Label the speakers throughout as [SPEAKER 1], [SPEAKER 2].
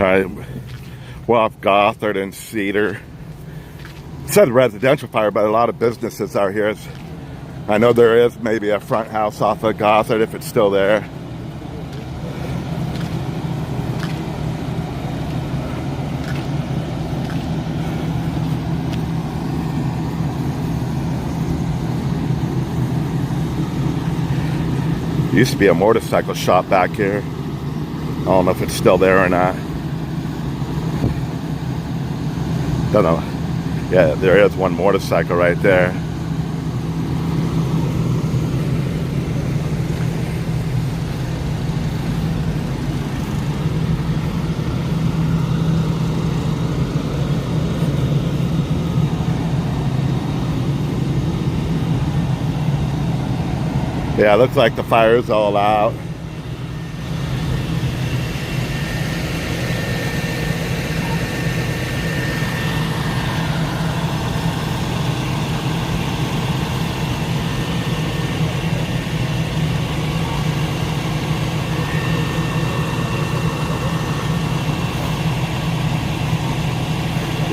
[SPEAKER 1] Alright, well, off Gothard and Cedar. It said residential fire, but a lot of businesses are here. I know there is maybe a front house off of Gothard if it's still there. Used to be a motorcycle shop back here. I don't know if it's still there or not. Don't know. Yeah, there is one motorcycle right there. Yeah, it looks like the fire's all out.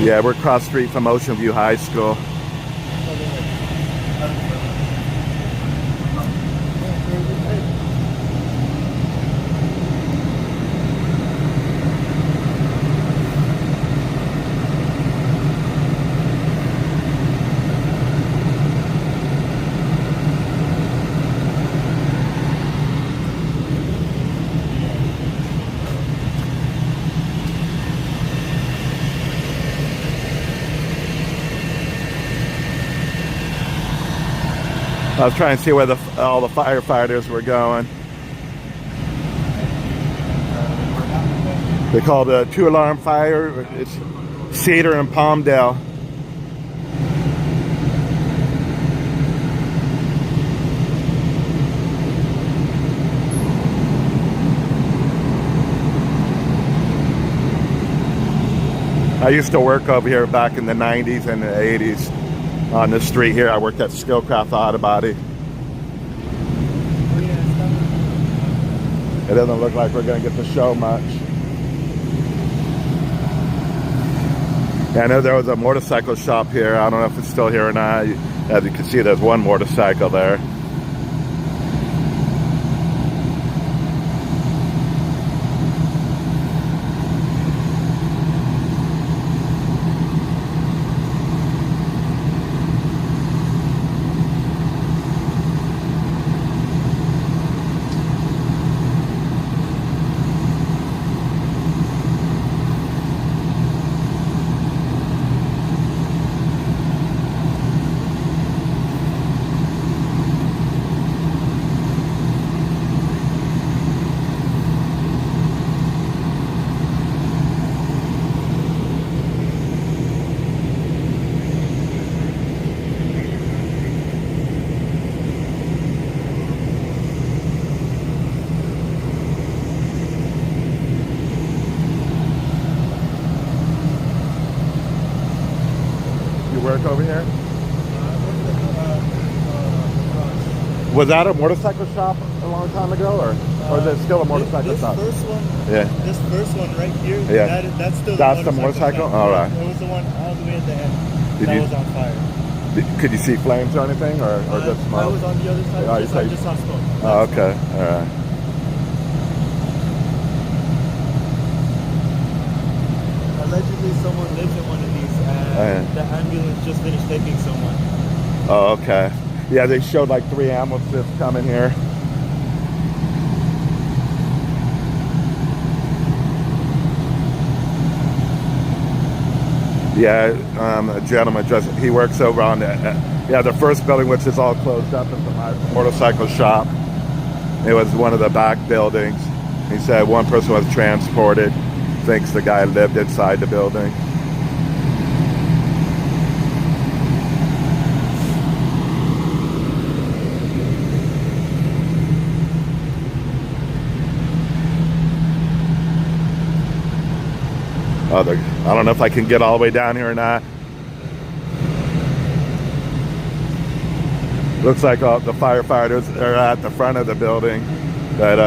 [SPEAKER 1] Yeah, we're across the street from Ocean View High School. I was trying to see where all the firefighters were going. They called a 2-alarm fire. It's Cedar and Palmdale. I used to work over here back in the 90s and the 80s. On this street here, I worked at Skillcraft Auto Body. It doesn't look like we're going to get to show much. Yeah, I know there was a motorcycle shop here. I don't know if it's still here or not. As you can see, there's one motorcycle there. Work over here? Was that a motorcycle shop a long time ago, or is it still a motorcycle shop?
[SPEAKER 2] This first one,
[SPEAKER 1] yeah.
[SPEAKER 2] This first one right here,
[SPEAKER 1] yeah.
[SPEAKER 2] That's still
[SPEAKER 1] the motorcycle. All right.
[SPEAKER 2] It was the one all the way at the end that was on fire.
[SPEAKER 1] Could you see flames or anything, or just smoke?
[SPEAKER 2] I was on the other side. I just saw smoke.
[SPEAKER 1] Oh, okay. All right.
[SPEAKER 2] Allegedly, someone lives in one of these, and the ambulance just finished taking someone.
[SPEAKER 1] Oh, okay. Yeah, they showed like 3 ambulances coming here. Yeah, a gentleman he works over on the first building, which is all closed up, is the motorcycle shop. It was one of the back buildings. He said one person was transported. Thinks the guy lived inside the building. I don't know if I can get all the way down here or not. Looks like all the firefighters are at the front of the building, but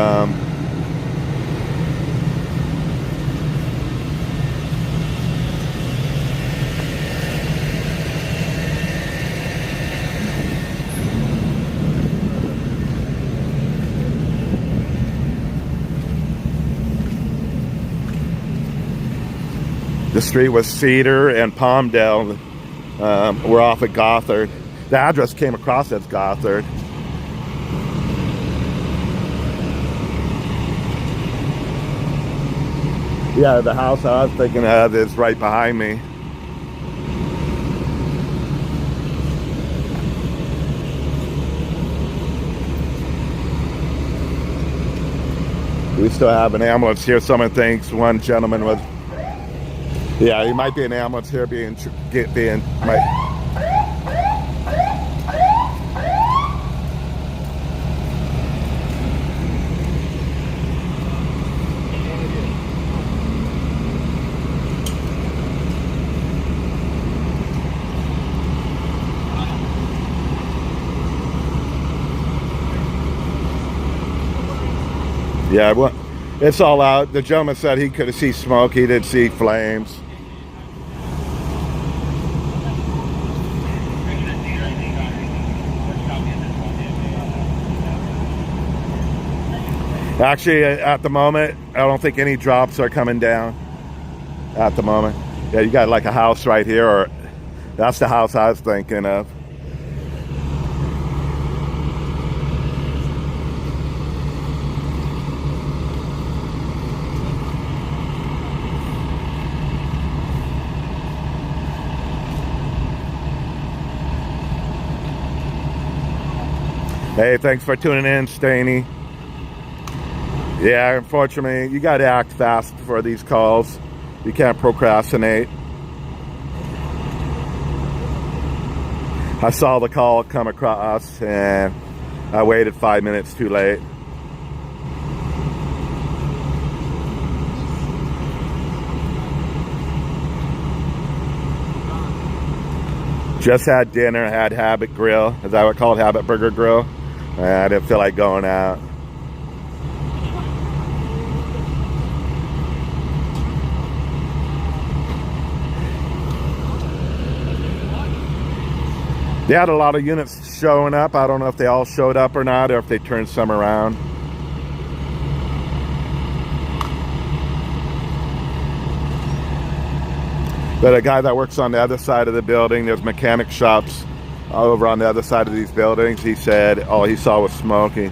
[SPEAKER 1] The street was Cedar and Palmdale. We're off at Gothard. The address came across as Gothard. Yeah, the house I was thinking of is right behind me. We still have an ambulance here. Someone thinks one gentleman was... Yeah, he might be an ambulance here Yeah, well, it's all out. The gentleman said he could see smoke. He did see flames. Actually, at the moment, I don't think any drops are coming down at the moment. Yeah, you got like a house right here, or that's the house I was thinking of. Hey, thanks for tuning in, Staney. Yeah, unfortunately, you got to act fast for these calls. You can't procrastinate. I saw the call come across and I waited 5 minutes too late. Just had dinner, had Habit Grill. Is that what it's called? Habit Burger Grill? I didn't feel like going out. They had a lot of units showing up. I don't know if they all showed up or not, or if they turned some around. But a guy that works on the other side of the building, there's mechanic shops over on the other side of these buildings. He said all he saw was smoke. He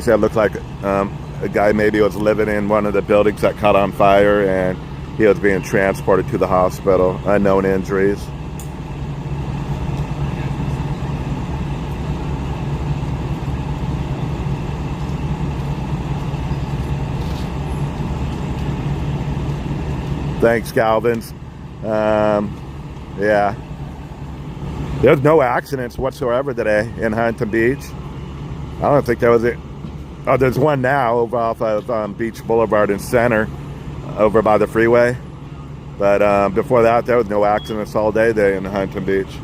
[SPEAKER 1] said it looked like a guy maybe was living in one of the buildings that caught on fire, and he was being transported to the hospital. Unknown injuries. Thanks, Galvin's. Yeah. There's no accidents whatsoever today in Huntington Beach. I don't think there was it. Oh, there's one now over off of Beach Boulevard in Center, over by the freeway. But before that, there was no accidents all day there in Huntington Beach.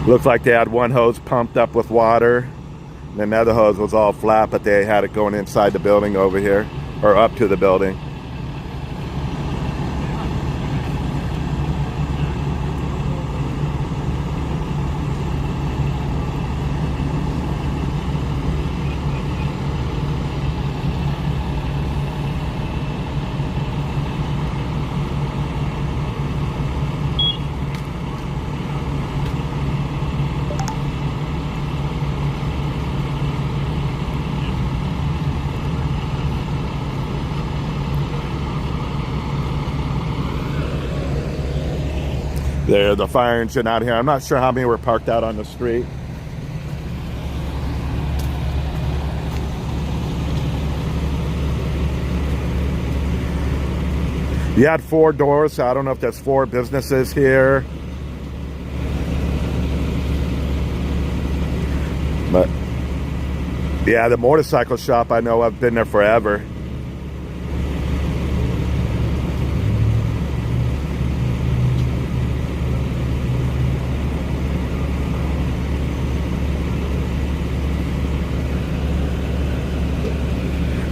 [SPEAKER 1] Looks like they had one hose pumped up with water. And the other hose was all flat, but they had it going inside the building over here, or up to the building. There, the fire engine out here. I'm not sure how many were parked out on the street. You had 4 doors, so I don't know if there's 4 businesses here. But yeah, the motorcycle shop, I know I've been there forever.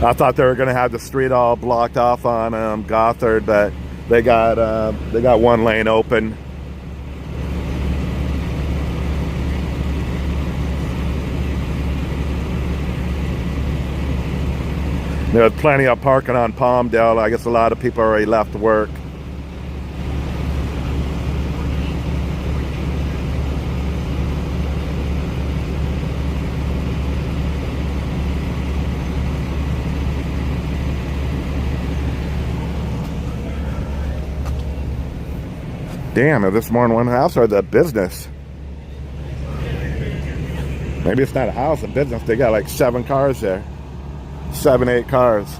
[SPEAKER 1] I thought they were going to have the street all blocked off on Gothard, but they got one lane open. There's plenty of parking on Palmdale. I guess a lot of people already left work. Damn, is this more than one house or the business? Maybe it's not a house, a business. They got like 7 cars there. 7, 8 cars.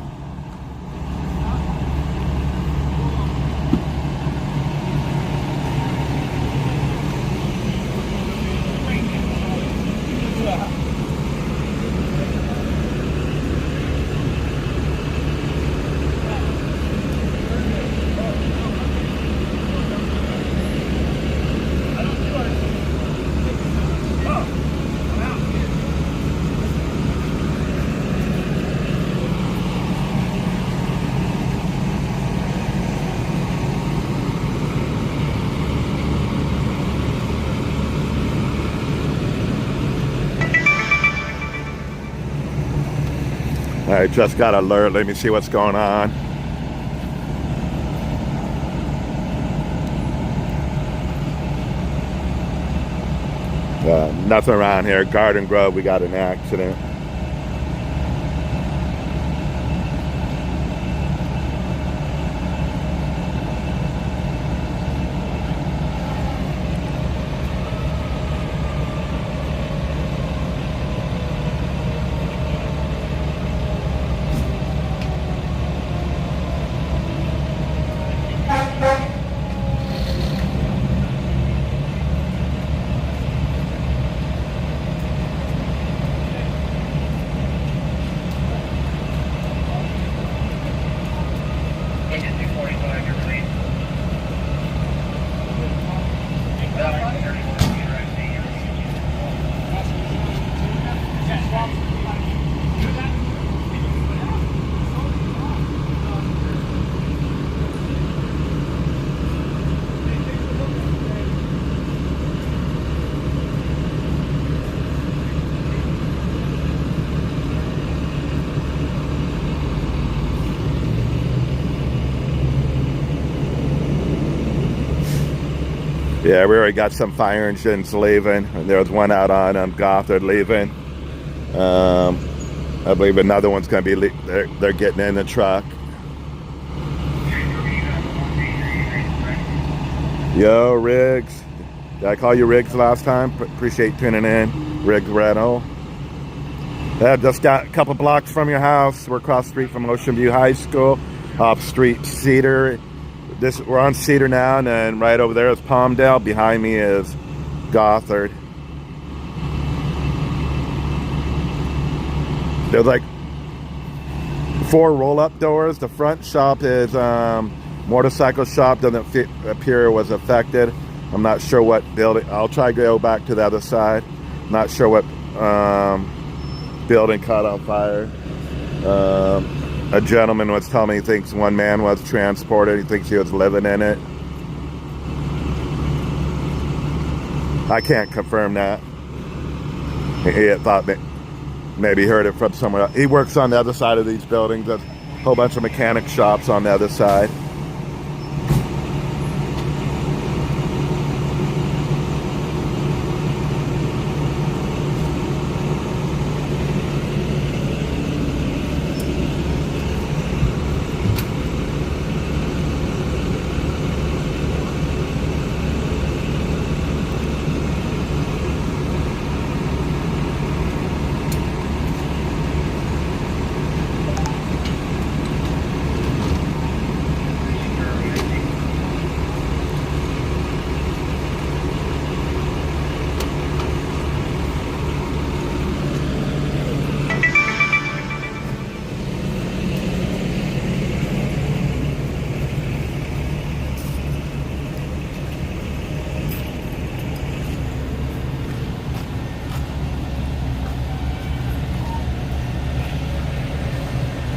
[SPEAKER 1] I just got an alert. Let me see what's going on. Nothing around here. Garden Grove, we got an accident. Yeah, we already got some fire engines leaving. There was one out on Gothard leaving. I believe another one's going to be, they're getting in the truck. Yo, Riggs. Did I call you Riggs last time? Appreciate tuning in. Riggs Rental. Yeah, just got a couple blocks from your house. We're across the street from Ocean View High School. Off street Cedar. We're on Cedar now, and then right over there is Palmdale. Behind me is Gothard. There's like 4 roll-up doors. The front shop is motorcycle shop. Doesn't appear it was affected. I'm not sure what building. I'll try to go back to the other side. Not sure what building caught on fire. A gentleman was telling me he thinks one man was transported. He thinks he was living in it. I can't confirm that. He thought that maybe he heard it from somewhere else. He works on the other side of these buildings. There's a whole bunch of mechanic shops on the other side.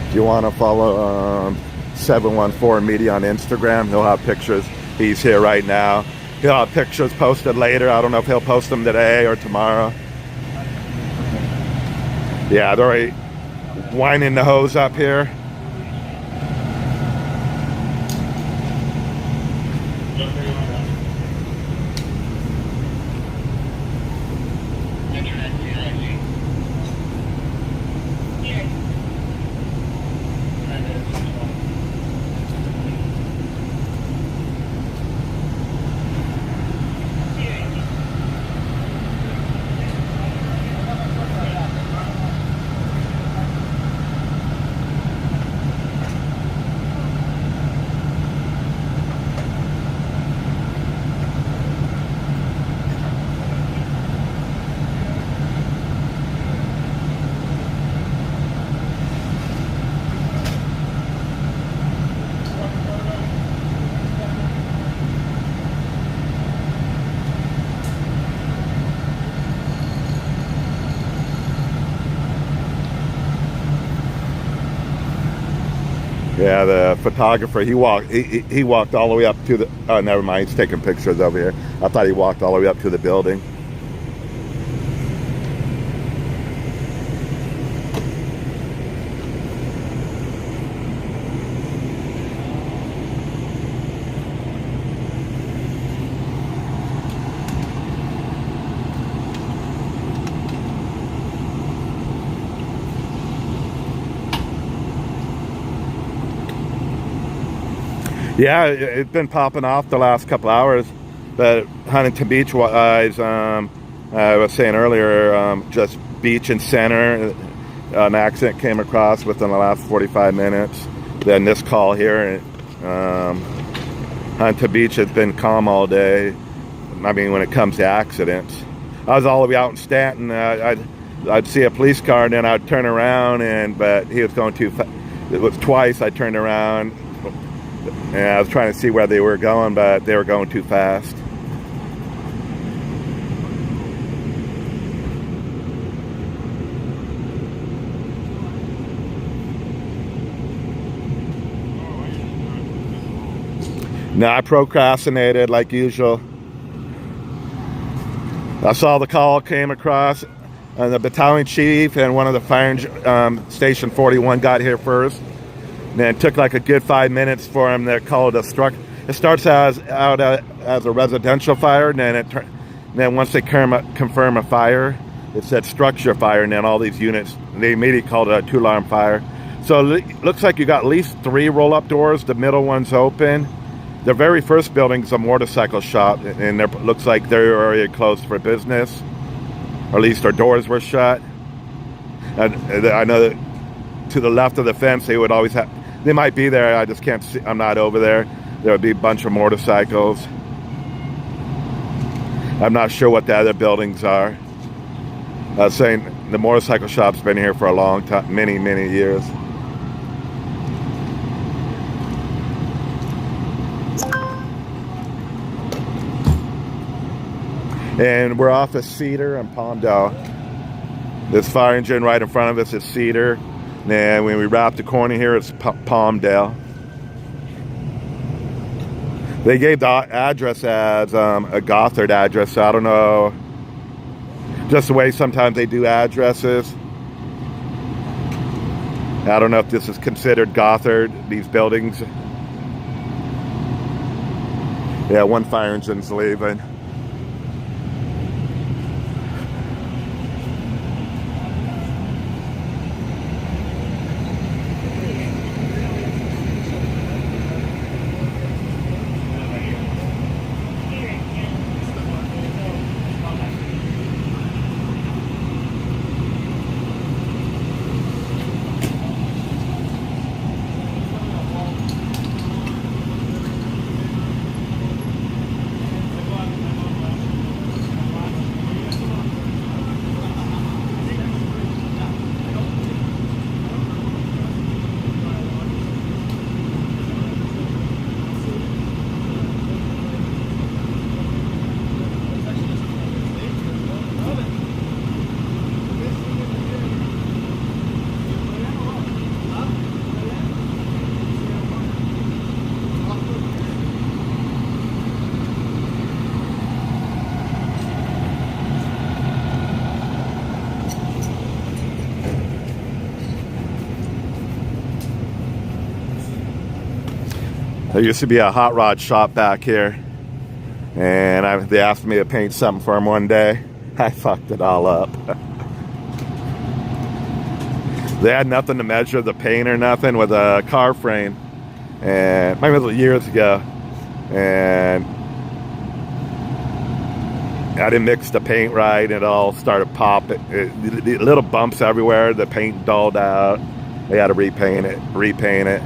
[SPEAKER 1] If you want to follow 714 Media on Instagram, he'll have pictures. He's here right now. He'll have pictures posted later. I don't know if he'll post them today or tomorrow. Yeah, winding the hose up here. Yeah, the photographer, he walked all the way up to the, oh, never mind, he's taking pictures over here. I thought he walked all the way up to the building. Yeah, it's been popping off the last couple hours, but Huntington Beach wise, I was saying earlier, just beach and center, an accident came across within the last 45 minutes. Then this call here, Huntington Beach has been calm all day. I mean, when it comes to accidents. I was all the way out in Stanton, I'd see a police car and then I'd turn around, but he was going too fast. It was twice I turned around. And I was trying to see where they were going, but they were going too fast. No, I procrastinated like usual. I saw the call came across, and the battalion chief and one of the fire station 41 got here first. And it took like a good 5 minutes for him to call it a It starts out as a residential fire, and then once they confirm a fire, it said structure fire, and then all these units, they immediately called it a 2-alarm fire. So it looks like you got at least 3 roll-up doors. The middle one's open. The very first building's a motorcycle shop, and it looks like they're already closed for business, or at least their doors were shut. And I know that to the left of the fence, they would always have. They might be there, I just can't see, I'm not over there. There would be a bunch of motorcycles. I'm not sure what the other buildings are. I was saying the motorcycle shop's been here for a long time, many years. And we're off of Cedar and Palmdale. This fire engine right in front of us is Cedar. And when we wrap the corner here, it's Palmdale. They gave the address as a Gothard address, so I don't know. Just the way sometimes they do addresses. I don't know if this is considered Gothard, these buildings. Yeah, one fire engine's leaving. There used to be a hot rod shop back here, and they asked me to paint something for them one day. I fucked it all up. They had nothing to measure the paint or nothing with a car frame, and maybe it was years ago, and I didn't mix the paint right, and it all started popping. Little bumps everywhere. The paint dulled out. They had to repaint it.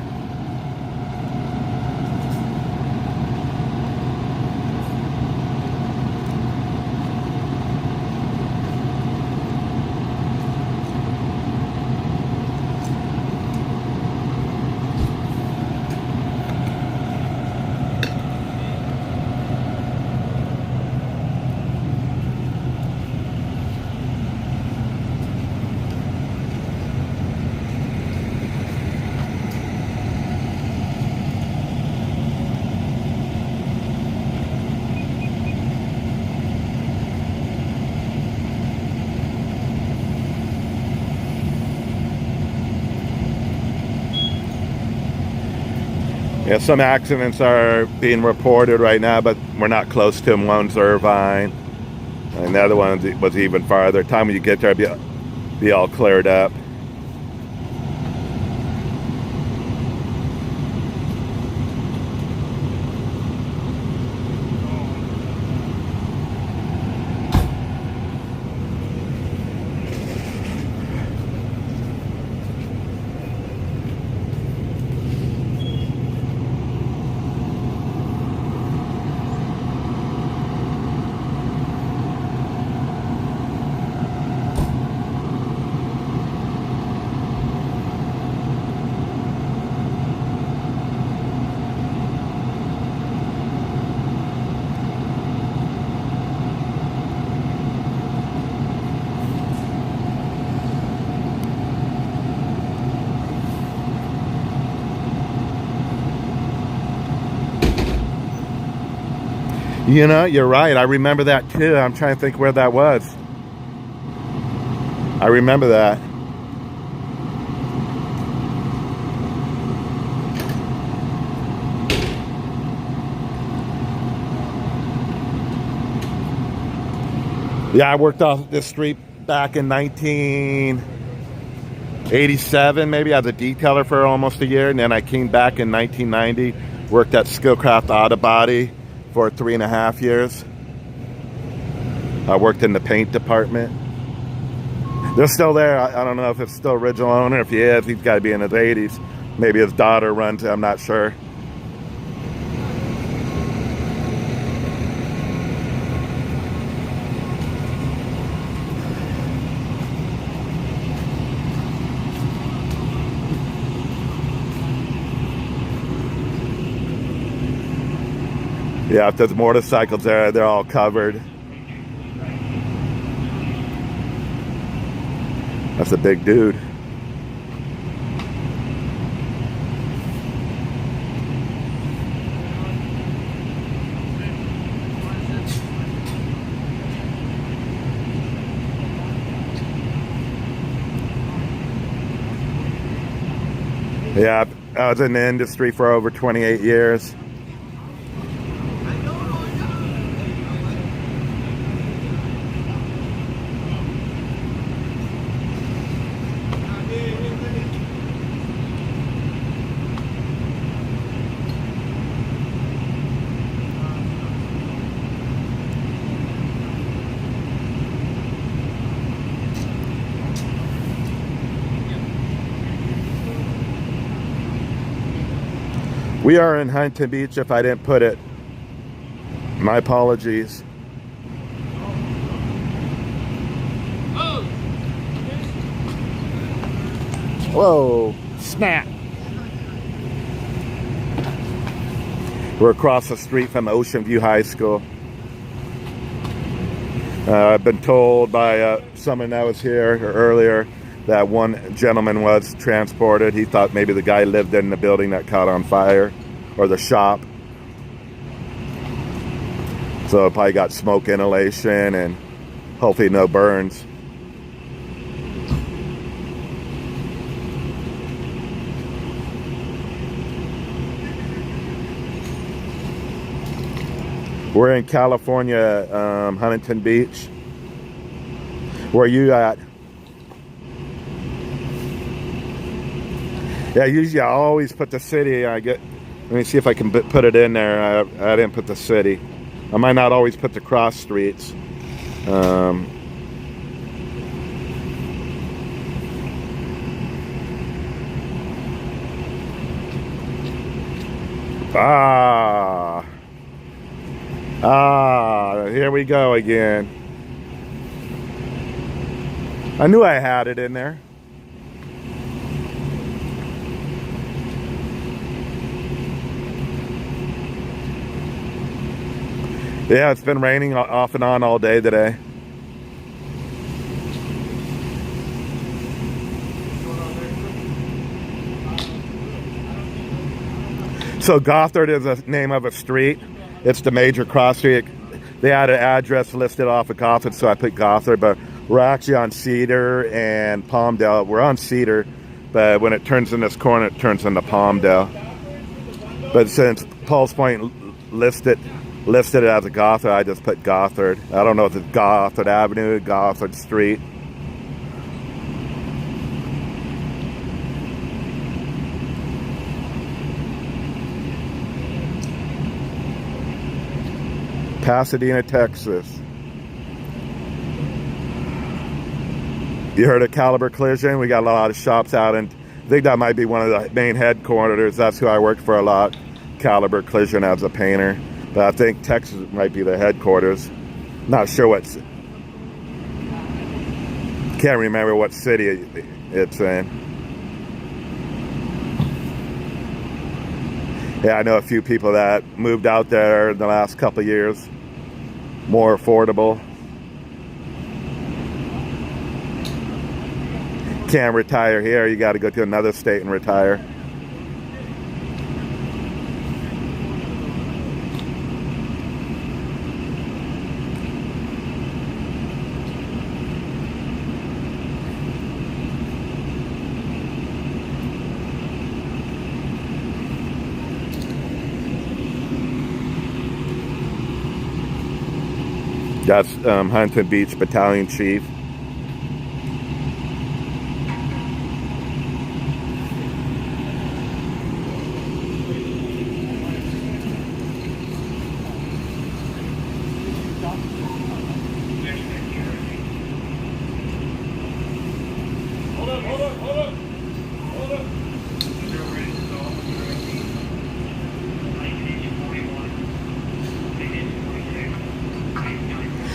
[SPEAKER 1] Yeah, some accidents are being reported right now, but we're not close to them. One's Irvine, and the other one was even farther. Time when you get there, be all cleared up. You know, you're right. I remember that too. I'm trying to think where that was. I remember that. Yeah, I worked off this street back in 1987, maybe as a detailer for almost a year. And then I came back in 1990, worked at Skillcraft Auto Body for 3.5 years. I worked in the paint department. They're still there. I don't know if it's still original owner. If he is, he's got to be in his 80s. Maybe his daughter runs it, I'm not sure. Yeah, if there's motorcycles there, they're all covered. That's a big dude. Yeah, I was in the industry for over 28 years. We are in Huntington Beach, if I didn't put it. My apologies. Whoa, snap. We're across the street from Ocean View High School. I've been told by someone that was here earlier that one gentleman was transported. He thought maybe the guy lived in the building that caught on fire, or the shop. So it probably got smoke inhalation and hopefully no burns. We're in California, Huntington Beach. Where are you at? Yeah, usually I always put the city. Let me see if I can put it in there. I didn't put the city. I might not always put the cross streets. Here we go again. I knew I had it in there. Yeah, it's been raining off and on all day today. So Gothard is the name of a street. It's the major cross street. They had an address listed off of Gothard, so I put Gothard, but we're actually on Cedar and Palmdale. We're on Cedar, but when it turns in this corner, it turns into Palmdale. But since Pulse Point listed it as a Gothard, I just put Gothard. I don't know if it's Gothard Avenue, Gothard Street. Pasadena, Texas. You heard of Caliber Collision? We got a lot of shops out, and I think that might be one of the main headquarters. That's who I worked for a lot, Caliber Collision as a painter. But I think Texas might be the headquarters. Not sure what's... Can't remember what city it's in. Yeah, I know a few people that moved out there in the last couple of years. More affordable. Can't retire here. You got to go to another state and retire. That's Huntington Beach Battalion Chief.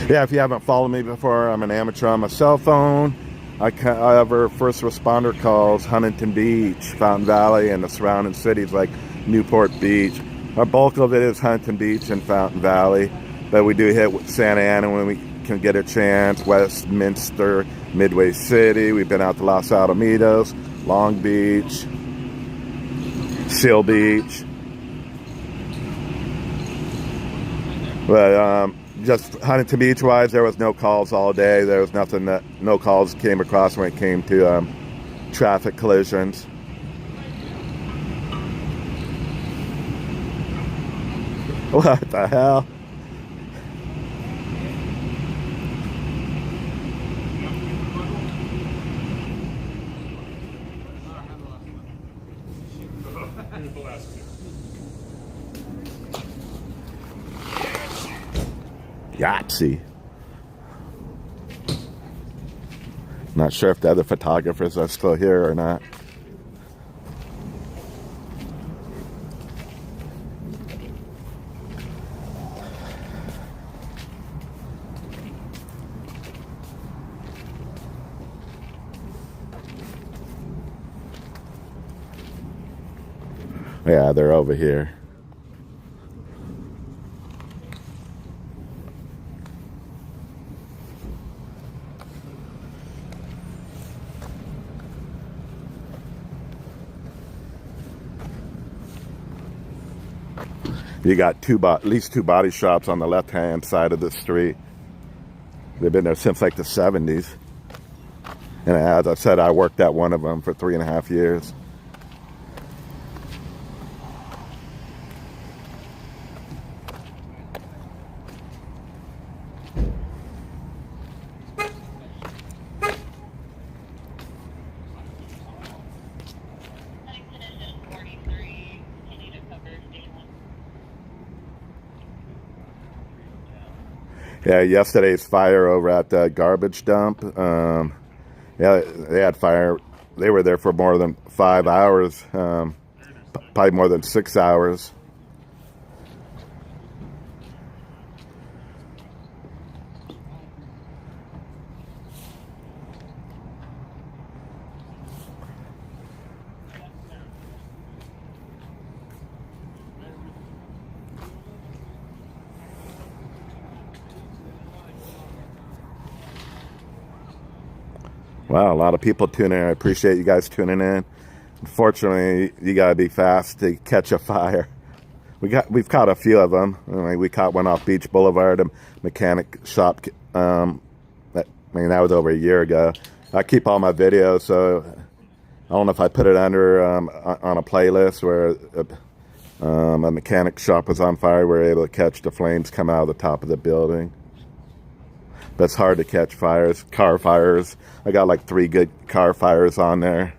[SPEAKER 1] Yeah, if you haven't followed me before, I'm an amateur on my cell phone. I cover first responder calls, Huntington Beach, Fountain Valley, and the surrounding cities like Newport Beach. Our bulk of it is Huntington Beach and Fountain Valley, but we do hit Santa Ana when we can get a chance, Westminster, Midway City. We've been out to Los Alamitos, Long Beach, Seal Beach. But just Huntington Beach wise, there was no calls all day. There was nothing that, no calls came across when it came to traffic collisions. What the hell? Yahtzee. Not sure if the other photographers are still here or not. Yeah, they're over here. You got at least two body shops on the left-hand side of the street. They've been there since like the 70s. And as I said, I worked at one of them for 3.5 years. Yeah, yesterday's fire over at the garbage dump. Yeah, they had fire. They were there for more than 5 hours, probably more than 6 hours. Wow, a lot of people tuning in. I appreciate you guys tuning in. Unfortunately, you gotta be fast to catch a fire. We've caught a few of them. I mean, we caught one off Beach Boulevard, a mechanic shop. That was over a year ago. I keep all my videos, so I don't know if I put it under on a playlist where a mechanic shop was on fire. We were able to catch the flames come out of the top of the building. But it's hard to catch fires, car fires. I got like 3 good car fires on there.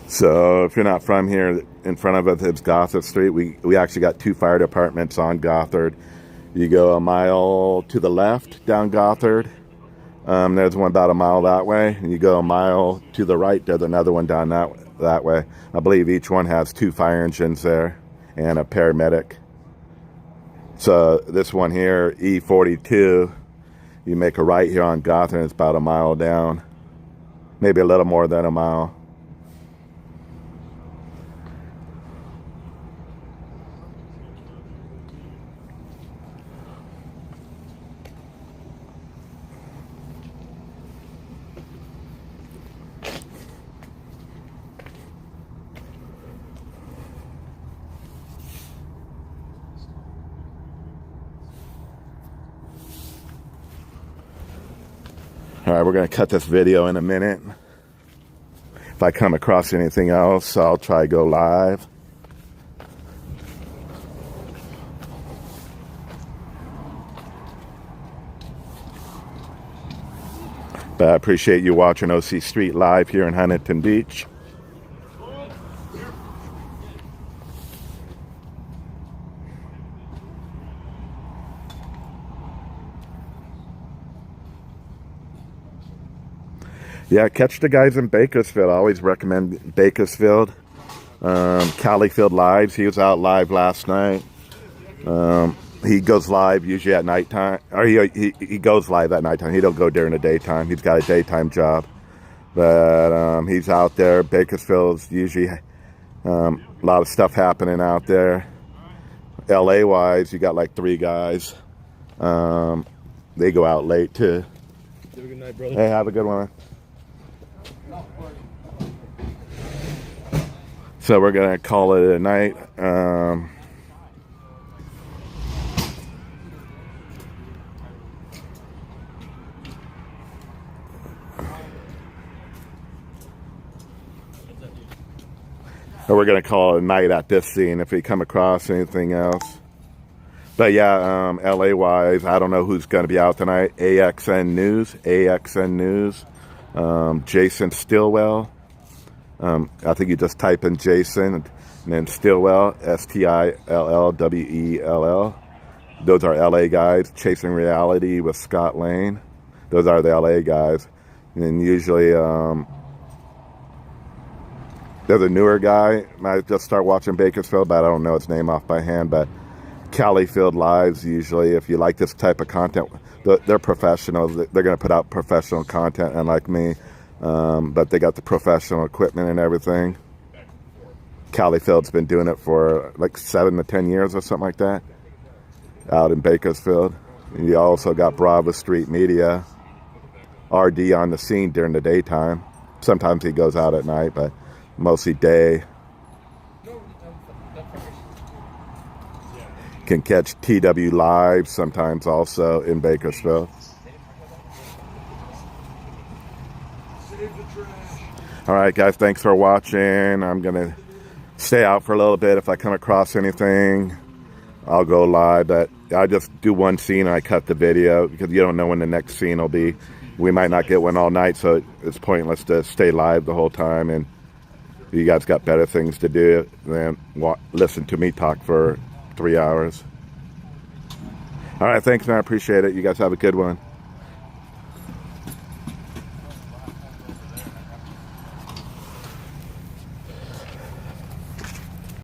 [SPEAKER 1] So if you're not from here, in front of us is Gothard Street. We actually got 2 fire departments on Gothard. You go a mile to the left down Gothard. There's one about a mile that way. And you go a mile to the right, there's another one down that way. I believe each one has 2 fire engines there and a paramedic. So this one here, E42, you make a right here on Gothard, it's about a mile down. Maybe a little more than a mile. All right, we're going to cut this video in a minute. If I come across anything else, I'll try to go live. But I appreciate you watching OC Street Live here in Huntington Beach. Yeah, catch the guys in Bakersfield. I always recommend Bakersfield. Califield Lives. He was out live last night. He goes live usually at nighttime. Or he goes live at nighttime. He don't go during the daytime. He's got a daytime job. But he's out there. Bakersfield's usually a lot of stuff happening out there. LA-wise, you got like 3 guys. They go out late too.
[SPEAKER 2] Have a good night, brother.
[SPEAKER 1] Hey, have a good one. So we're gonna call it a night. Or we're gonna call it a night at this scene if we come across anything else. But yeah, LA wise, I don't know who's gonna be out tonight. AXN News, Jason Stillwell. I think you just type in Jason and then Stillwell, Stillwell. Those are LA guys. Chasing Reality with Scott Lane. Those are the LA guys. And then usually there's a newer guy. I just start watching Bakersfield, but I don't know his name off by hand. But Califield Lives, usually, if you like this type of content, they're professionals. They're going to put out professional content, unlike me. But they got the professional equipment and everything. Califield's been doing it for like 7 to 10 years or something like that, out in Bakersfield. And you also got Bravo Street Media, RD on the scene during the daytime. Sometimes he goes out at night, but mostly day. Can catch TW Live sometimes also in Bakersfield. All right, guys, thanks for watching. I'm going to stay out for a little bit. If I come across anything, I'll go live. But I just do one scene and I cut the video because you don't know when the next scene will be. We might not get one all night, so it's pointless to stay live the whole time. And you guys got better things to do than listen to me talk for 3 hours. All right, thanks, man. I appreciate it. You guys have a good one.